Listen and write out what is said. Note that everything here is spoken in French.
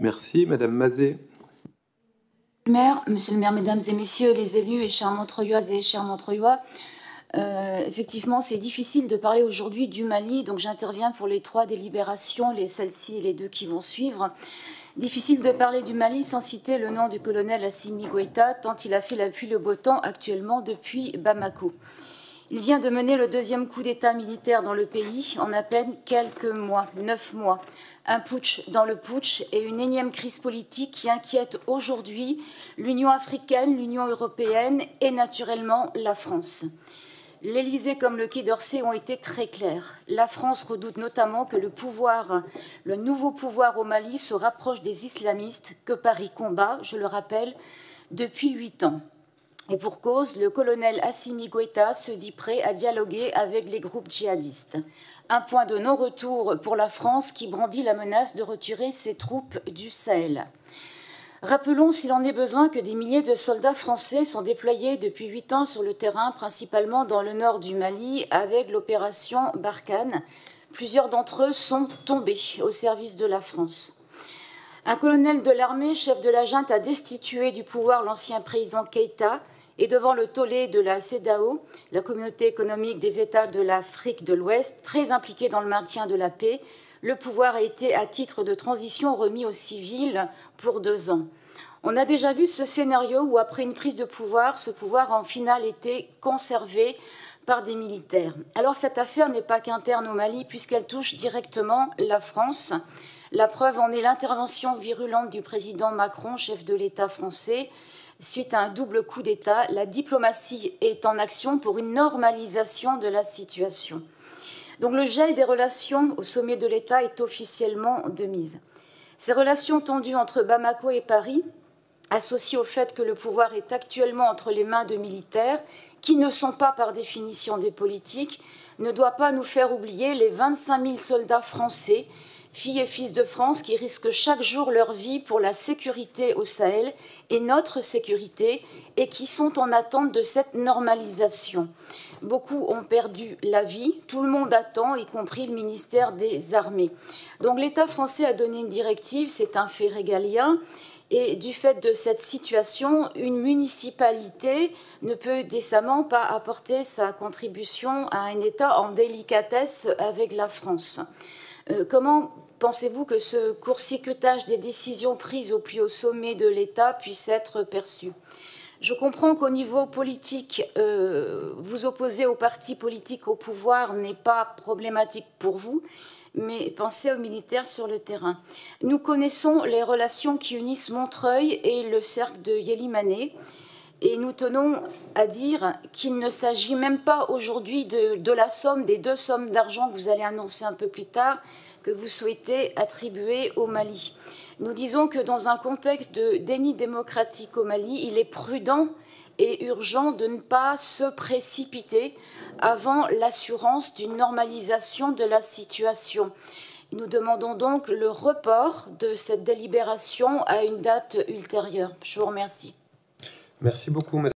Merci. Madame Mazet. Monsieur le maire, mesdames et messieurs les élus et chers Montreuilloises et chers Montreuillois, effectivement, c'est difficile de parler aujourd'hui du Mali, donc j'interviens pour les 3 délibérations, celles-ci et les 2 qui vont suivre. Difficile de parler du Mali sans citer le nom du colonel Assimi Goïta, tant il a fait la pluie le beau temps actuellement depuis Bamako. Il vient de mener le 2e coup d'État militaire dans le pays en à peine quelques mois, 9 mois. Un putsch dans le putsch et une énième crise politique qui inquiète aujourd'hui l'Union africaine, l'Union européenne et naturellement la France. L'Élysée comme le Quai d'Orsay ont été très clairs. La France redoute notamment que le nouveau pouvoir au Mali se rapproche des islamistes que Paris combat, je le rappelle, depuis 8 ans. Et pour cause, le colonel Assimi Goïta se dit prêt à dialoguer avec les groupes djihadistes. Un point de non-retour pour la France qui brandit la menace de retirer ses troupes du Sahel. Rappelons, s'il en est besoin, que des milliers de soldats français sont déployés depuis 8 ans sur le terrain, principalement dans le nord du Mali, avec l'opération Barkhane. Plusieurs d'entre eux sont tombés au service de la France. Un colonel de l'armée, chef de la junte, a destitué du pouvoir l'ancien président Keïta et devant le tollé de la CEDEAO, la communauté économique des États de l'Afrique de l'Ouest, très impliquée dans le maintien de la paix, le pouvoir a été, à titre de transition, remis aux civils pour 2 ans. On a déjà vu ce scénario où, après une prise de pouvoir, ce pouvoir en finale était conservé par des militaires. Alors cette affaire n'est pas qu'interne au Mali, puisqu'elle touche directement la France. La preuve en est l'intervention virulente du président Macron, chef de l'État français. Suite à un double coup d'État, la diplomatie est en action pour une normalisation de la situation. Donc le gel des relations au sommet de l'État est officiellement de mise. Ces relations tendues entre Bamako et Paris, associées au fait que le pouvoir est actuellement entre les mains de militaires, qui ne sont pas par définition des politiques, ne doit pas nous faire oublier les 25 000 soldats français, filles et fils de France, qui risquent chaque jour leur vie pour la sécurité au Sahel et notre sécurité, et qui sont en attente de cette normalisation. Beaucoup ont perdu la vie, tout le monde attend, y compris le ministère des Armées. Donc l'État français a donné une directive, c'est un fait régalien, et du fait de cette situation, une municipalité ne peut décemment pas apporter sa contribution à un État en délicatesse avec la France. Comment pensez-vous que ce court-circuitage des décisions prises au plus haut sommet de l'État puisse être perçu ? Je comprends qu'au niveau politique, vous opposer aux partis politiques au pouvoir n'est pas problématique pour vous, mais pensez aux militaires sur le terrain. Nous connaissons les relations qui unissent Montreuil et le cercle de Yélimané, et nous tenons à dire qu'il ne s'agit même pas aujourd'hui de la somme, des 2 sommes d'argent que vous allez annoncer un peu plus tard, que vous souhaitez attribuer au Mali. Nous disons que dans un contexte de déni démocratique au Mali, il est prudent et urgent de ne pas se précipiter avant l'assurance d'une normalisation de la situation. Nous demandons donc le report de cette délibération à une date ultérieure. Je vous remercie. Merci beaucoup, Madame.